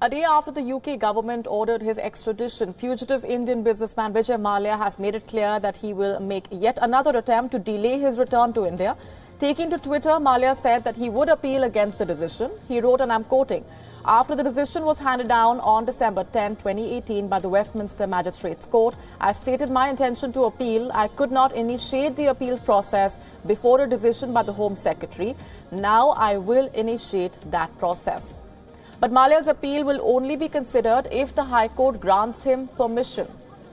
A day after the UK government ordered his extradition, fugitive Indian businessman Vijay Mallya has made it clear that he will make yet another attempt to delay his return to India. Taking to Twitter, Mallya said that he would appeal against the decision. He wrote, and I'm quoting, "After the decision was handed down on December 10, 2018 by the Westminster Magistrates Court, I stated my intention to appeal. I could not initiate the appeal process before a decision by the Home Secretary. Now I will initiate that process." But Mallya's appeal will only be considered if the High Court grants him permission.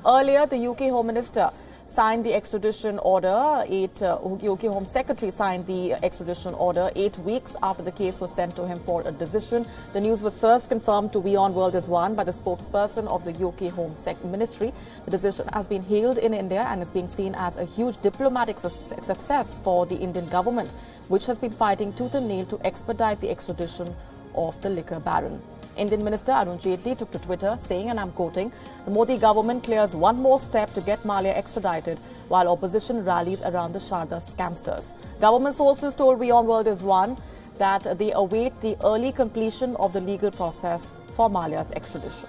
Earlier, the UK Home Minister signed the extradition order. UK Home Secretary signed the extradition order 8 weeks after the case was sent to him for a decision. The news was first confirmed to Wion World is One by the spokesperson of the UK Home Ministry. The decision has been hailed in India and is being seen as a huge diplomatic success for the Indian government, which has been fighting tooth and nail to expedite the extradition of the liquor baron. Indian Minister Arun Jaitley took to Twitter saying, and I'm quoting, "The Modi government clears one more step to get Mallya extradited while opposition rallies around the Sharda scamsters." Government sources told Wion World is One that they await the early completion of the legal process for Mallya's extradition.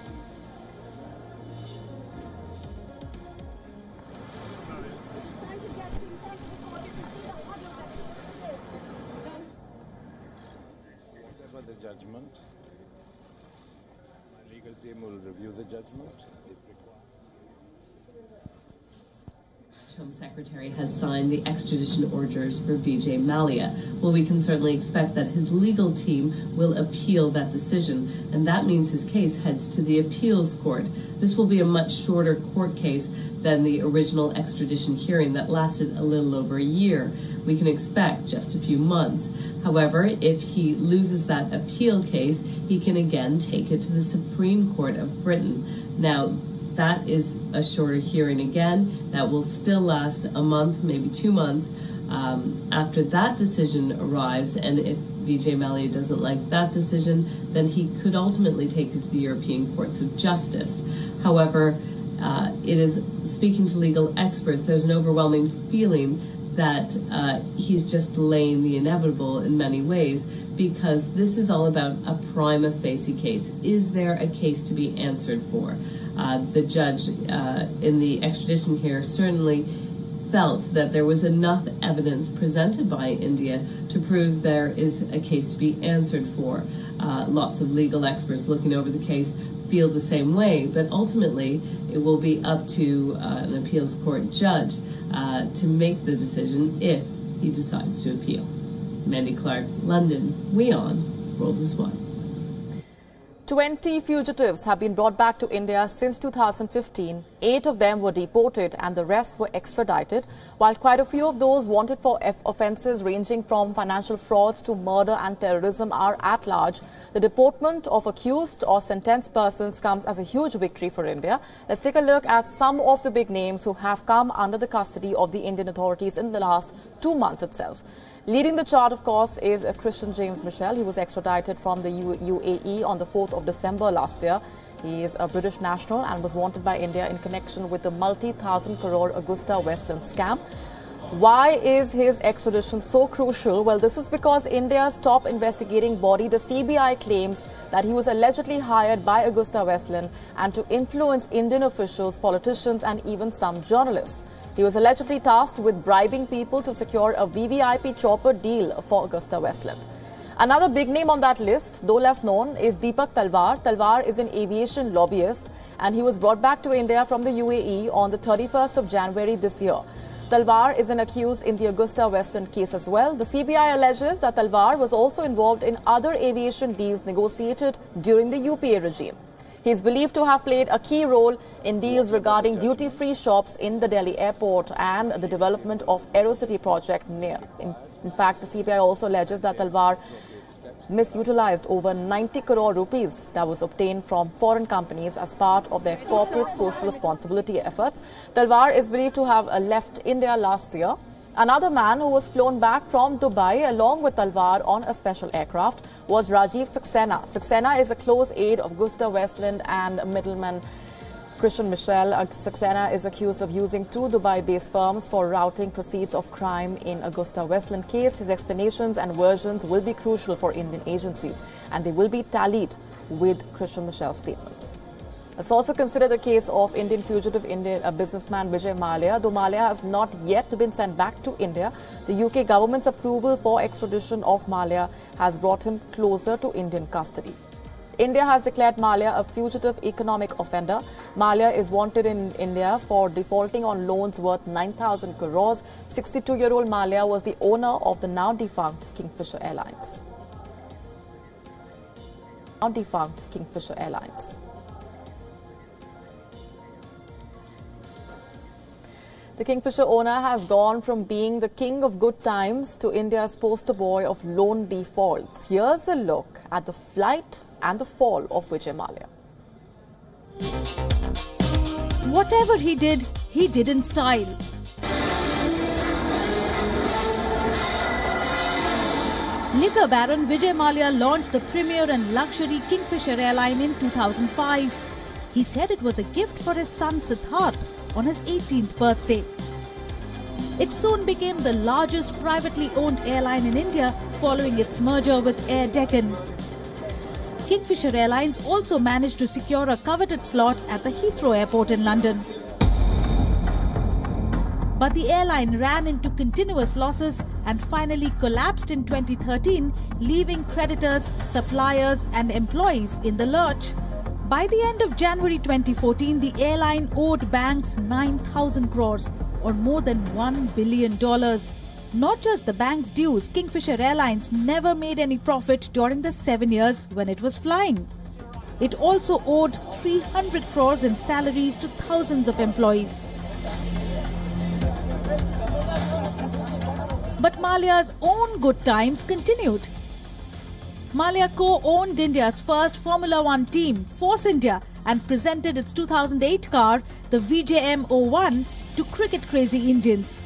The judgment. My legal team will review the judgment if required. Home Secretary has signed the extradition orders for Vijay Mallya. Well, we can certainly expect that his legal team will appeal that decision, and that means his case heads to the appeals court. This will be a much shorter court case than the original extradition hearing that lasted a little over a year. We can expect just a few months. However, if he loses that appeal case, he can again take it to the Supreme Court of Britain. Now, that is a shorter hearing again. That will still last a month, maybe 2 months. After that decision arrives, and if Vijay Mallya doesn't like that decision, then he could ultimately take it to the European Courts of Justice. However, it is, speaking to legal experts, there's an overwhelming feeling that he's just delaying the inevitable in many ways, because this is all about a prima facie case. Is there a case to be answered for? The judge in the extradition here certainly felt that there was enough evidence presented by India to prove there is a case to be answered for. Lots of legal experts looking over the case feel the same way, but ultimately it will be up to an appeals court judge to make the decision if he decides to appeal. Mandy Clark, London, Wion, World is One. 20 fugitives have been brought back to India since 2015. 8 of them were deported and the rest were extradited, while quite a few of those wanted for offences ranging from financial frauds to murder and terrorism are at large. The deportment of accused or sentenced persons comes as a huge victory for India. Let's take a look at some of the big names who have come under the custody of the Indian authorities in the last 2 months itself. Leading the chart, of course, is Christian James Michel. He was extradited from the UAE on the 4th of December last year. He is a British national and was wanted by India in connection with the multi-thousand crore Augusta Westland scam. Why is his extradition so crucial? Well, this is because India's top investigating body, the CBI, claims that he was allegedly hired by Augusta Westland and to influence Indian officials, politicians and even some journalists. He was allegedly tasked with bribing people to secure a VVIP chopper deal for Augusta Westland. Another big name on that list, though less known, is Deepak Talwar. Talwar is an aviation lobbyist and he was brought back to India from the UAE on the 31st of January this year. Talwar is an accused in the Augusta Westland case as well. The CBI alleges that Talwar was also involved in other aviation deals negotiated during the UPA regime. He is believed to have played a key role in deals regarding duty-free shops in the Delhi airport and the development of AeroCity project near. In fact, the CBI also alleges that Talwar misutilized over 90 crore rupees that was obtained from foreign companies as part of their corporate social responsibility efforts. Talwar is believed to have left India last year. Another man who was flown back from Dubai along with Talwar on a special aircraft was Rajiv Saxena. Saxena is a close aide of Augusta Westland and middleman Christian Michel. Saxena is accused of using 2 Dubai-based firms for routing proceeds of crime in Augusta Westland case. His explanations and versions will be crucial for Indian agencies and they will be tallied with Christian Michel's statements. Let's also consider the case of Indian fugitive businessman Vijay Mallya. Though Mallya has not yet been sent back to India, the UK government's approval for extradition of Mallya has brought him closer to Indian custody. India has declared Mallya a fugitive economic offender. Mallya is wanted in India for defaulting on loans worth 9,000 crores. 62-year-old Mallya was the owner of the now defunct Kingfisher Airlines. The Kingfisher owner has gone from being the king of good times to India's poster boy of loan defaults. Here's a look at the flight and the fall of Vijay Mallya. Whatever he did in style. Liquor baron Vijay Mallya launched the premier and luxury Kingfisher airline in 2005. He said it was a gift for his son Siddharth on his 18th birthday. It soon became the largest privately owned airline in India following its merger with Air Deccan. Kingfisher Airlines also managed to secure a coveted slot at the Heathrow Airport in London. But the airline ran into continuous losses and finally collapsed in 2013, leaving creditors, suppliers and employees in the lurch. By the end of January 2014, the airline owed banks 9,000 crores or more than $1 billion. Not just the bank's dues, Kingfisher Airlines never made any profit during the 7 years when it was flying. It also owed 300 crores in salaries to thousands of employees. But Mallya's own good times continued. Mallya co-owned India's first Formula One team, Force India, and presented its 2008 car, the VJM-01, to cricket-crazy Indians.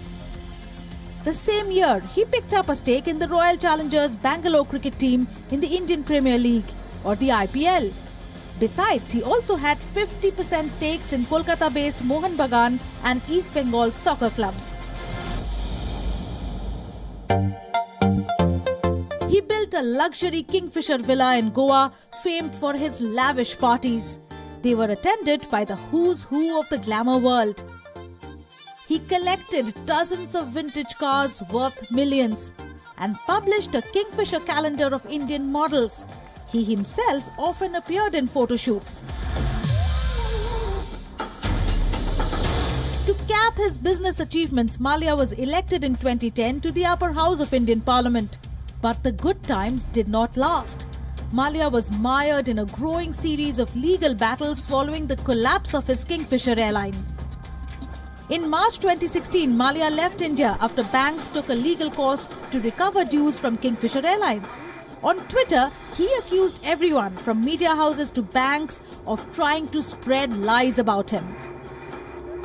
The same year, he picked up a stake in the Royal Challengers Bangalore cricket team in the Indian Premier League, or the IPL. Besides, he also had 50% stakes in Kolkata-based Mohan Bagan and East Bengal soccer clubs. He built a luxury Kingfisher villa in Goa, famed for his lavish parties. They were attended by the who's who of the glamour world. He collected dozens of vintage cars worth millions and published a Kingfisher calendar of Indian models. He himself often appeared in photo shoots. To cap his business achievements, Mallya was elected in 2010 to the upper house of Indian Parliament. But the good times did not last. Mallya was mired in a growing series of legal battles following the collapse of his Kingfisher airline. In March 2016, Mallya left India after banks took a legal course to recover dues from Kingfisher Airlines. On Twitter, he accused everyone from media houses to banks of trying to spread lies about him.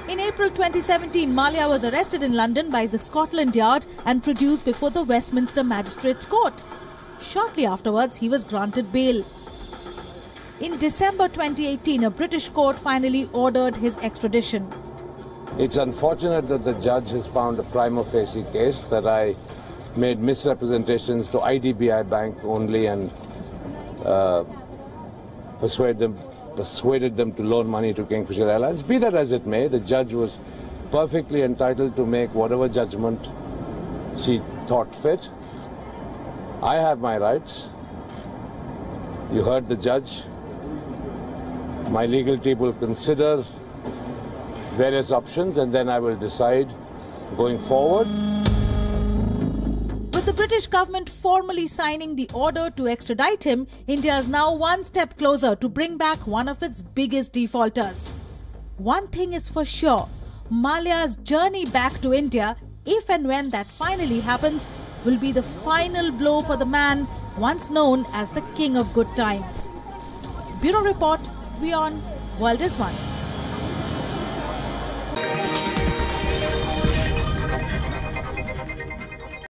In April 2017, Mallya was arrested in London by the Scotland Yard and produced before the Westminster Magistrates Court. Shortly afterwards, he was granted bail. In December 2018, a British court finally ordered his extradition. It's unfortunate that the judge has found a prima facie case that I made misrepresentations to IDBI Bank only and persuaded them to loan money to Kingfisher Airlines. Be that as it may, the judge was perfectly entitled to make whatever judgment she thought fit. I have my rights. You heard the judge. My legal team will consider various options and then I will decide going forward. With the British government formally signing the order to extradite him, India is now one step closer to bring back one of its biggest defaulters. One thing is for sure, Mallya's journey back to India, if and when that finally happens, will be the final blow for the man once known as the King of Good Times. Bureau Report, Wion, World is One.